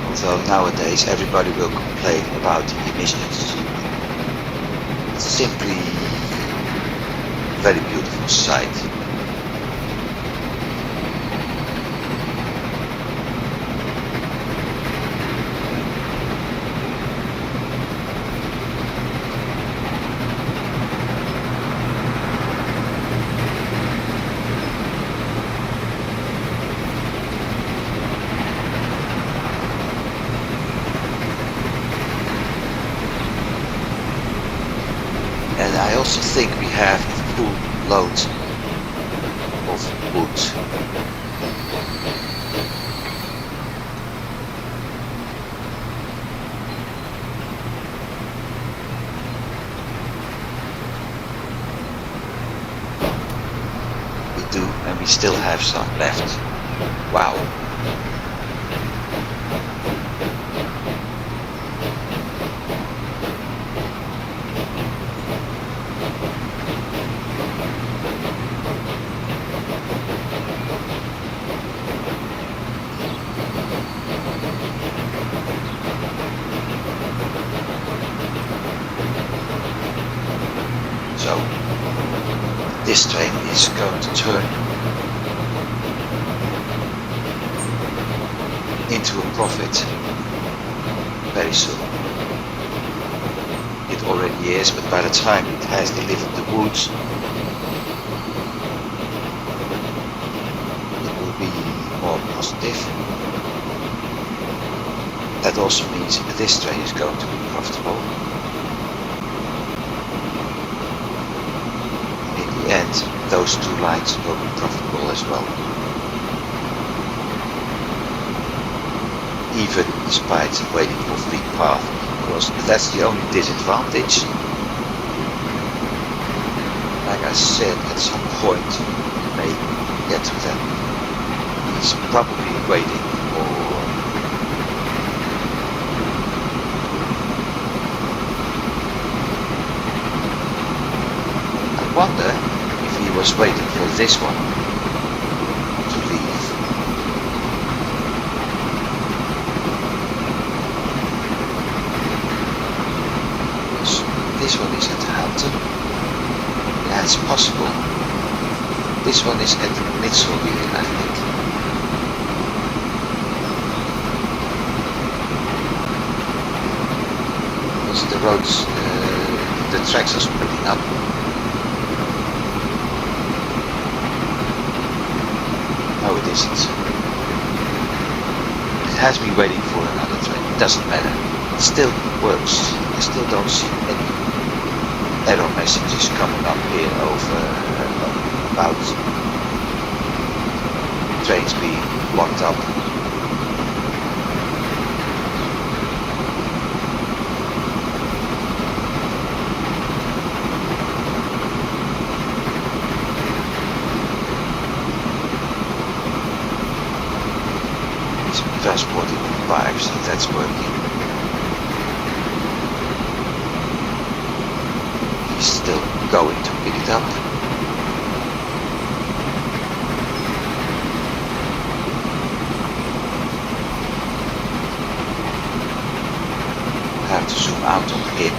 Although nowadays everybody will complain about the emissions. It's simply a very beautiful sight. also think we have a full load of wood. We do, and we still have some left. Wow. So this train is going to turn into a profit very soon. It already is, but by the time it has delivered the wood, it will be more positive. That also means this train is going to be profitable. And those two lines will be profitable as well. Even despite waiting for Fleet Path, because that's the only disadvantage. Like I said, at some point we may get to that. He's probably waiting for I wonder if he was waiting for this one to leave. Because this one is at Hampton. Yeah, it's possible. This one is at Middelburg, I think. Because the roads, the tracks are splitting up. No, it isn't. It has been waiting for another train. It doesn't matter. It still works. I still don't see any error messages coming up here over about trains being locked up. Transporting pipes, so that's working. He's still going to pick it up. I have to zoom out on him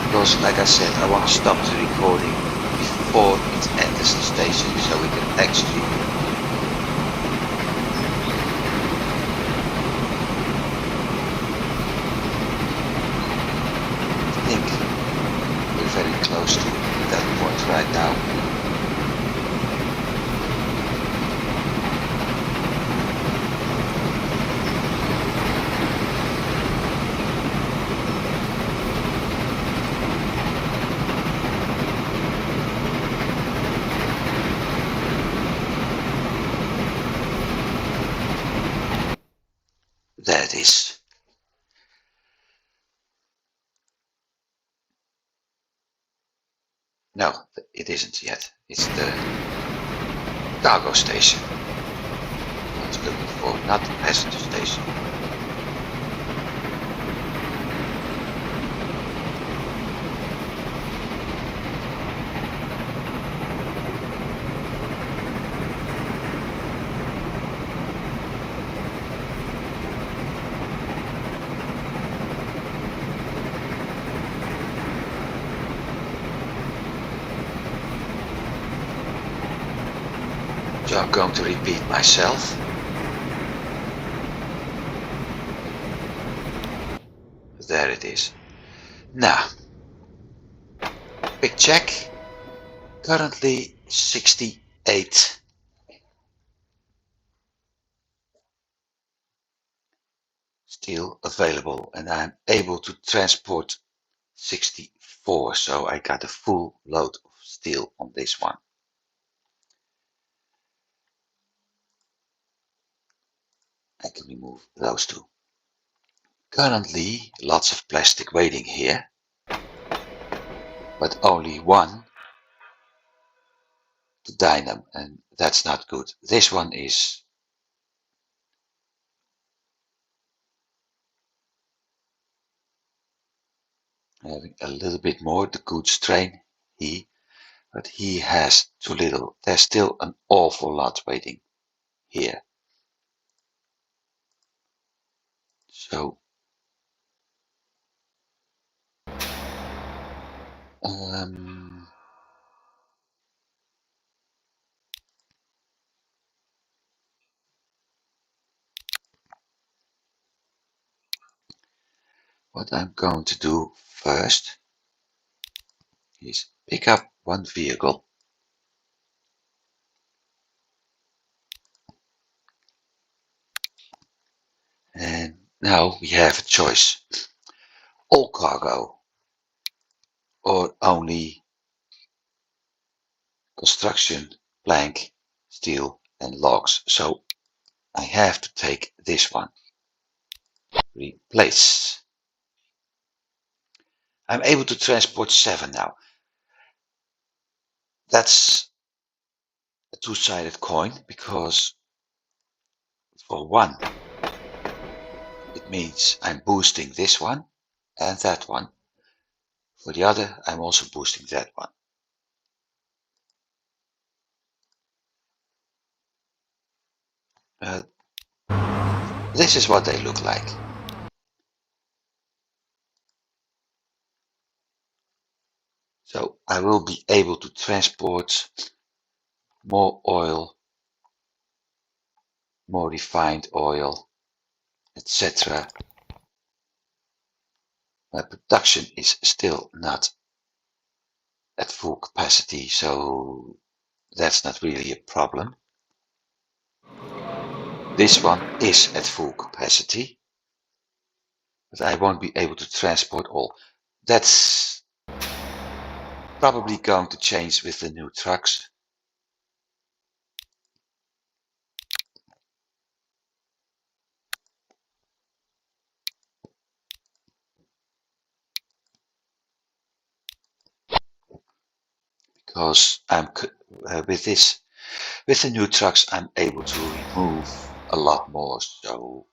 because, like I said, I want to stop the recording before it enters the station so we can actually very close to that point right now. There it is. No, it isn't yet. It's the cargo station. I was looking for, not the passenger station. So I'm going to repeat myself. There it is. Now, quick check. Currently 68. Still available, and I'm able to transport 64. 4, so I got a full load of steel on this one. I can remove those two. Currently, lots of plastic waiting here, but only one to dynam, and that's not good. This one is having a little bit more the good strain, but he has too little. There's still an awful lot waiting here. So what I'm going to do first is pick up one vehicle and now we have a choice. All cargo or only construction, plank, steel and logs. So I have to take this one. Replace. I'm able to transport 7 now. That's a two-sided coin because for one, it means I'm boosting this one and that one. For the other, I'm also boosting that one. This is what they look like. So I will be able to transport more oil, more refined oil, etc. My production is still not at full capacity, so that's not really a problem. This one is at full capacity, but I won't be able to transport all. That's probably going to change with the new trucks. Because I'm with the new trucks, I'm able to remove a lot more. So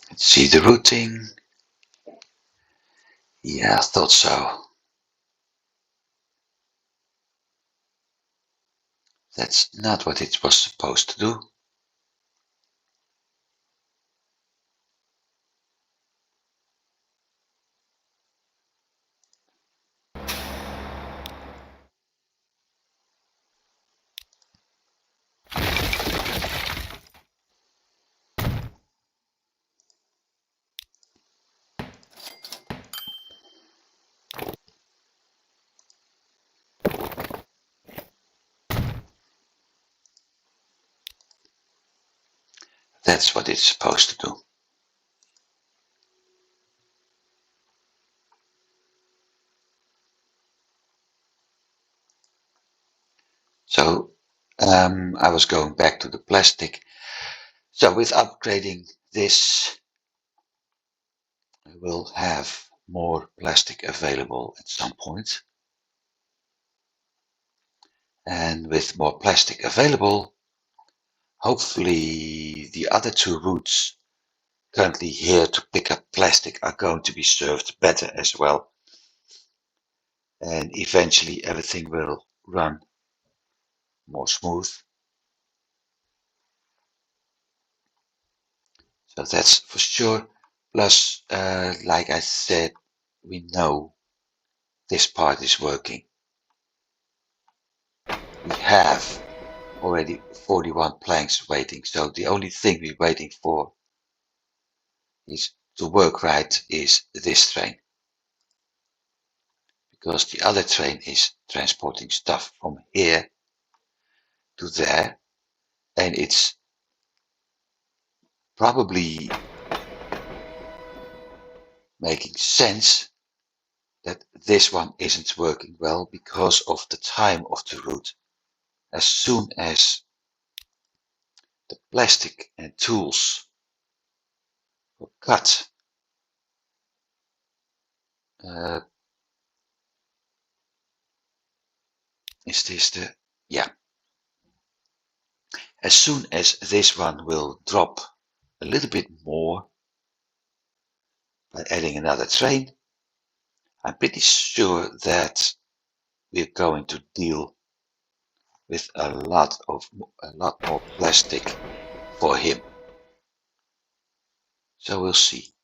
let's see the routing. Yeah, I thought so. That's not what it was supposed to do. That's what it's supposed to do. So I was going back to the plastic. So with upgrading this, we will have more plastic available at some point. And with more plastic available, hopefully the other two routes currently here to pick up plastic are going to be served better as well. And eventually everything will run more smooth. So that's for sure. Plus, like I said, we know this part is working. We have already 41 planks waiting, so the only thing we're waiting for is to work right is this train. Because the other train is transporting stuff from here to there, and it's probably making sense that this one isn't working well because of the time of the route. As soon as the plastic and tools were cut, is this the, yeah. As soon as this one will drop a little bit more by adding another train, I'm pretty sure that we're going to deal with a lot more plastic for him. So we'll see.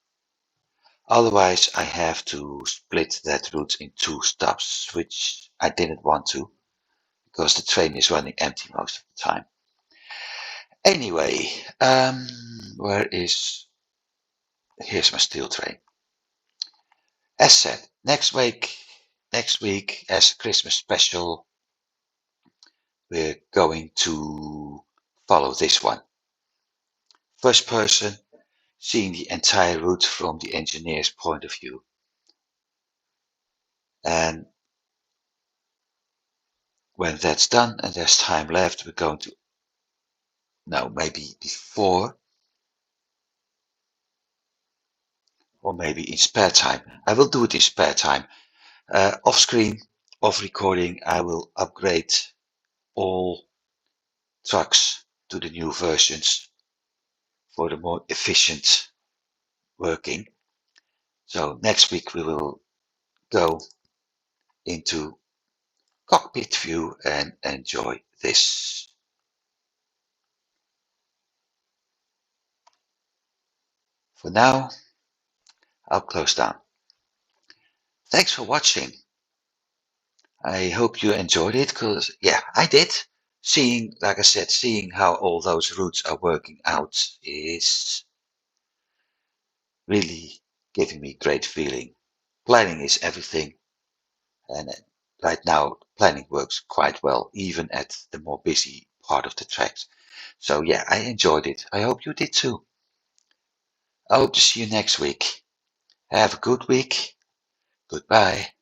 Otherwise, I have to split that route in 2 stops, which I didn't want to, because the train is running empty most of the time. Anyway, here's my steel train. As said, next week, as a Christmas special, we're going to follow this one. First person, seeing the entire route from the engineer's point of view. And when that's done and there's time left, we're going to, no, maybe before, or maybe in spare time. I will do it in spare time. Off screen, off recording, I will upgrade all trucks to the new versions for the more efficient working. So next week we will go into cockpit view and enjoy this. For now, I'll close down. Thanks for watching. I hope you enjoyed it, because yeah, I did. Like I said, seeing how all those routes are working out is really giving me great feeling. Planning is everything, and right now planning works quite well, even at the more busy part of the tracks. So yeah, I enjoyed it. I hope you did too. I hope to see you next week. Have a good week. Goodbye.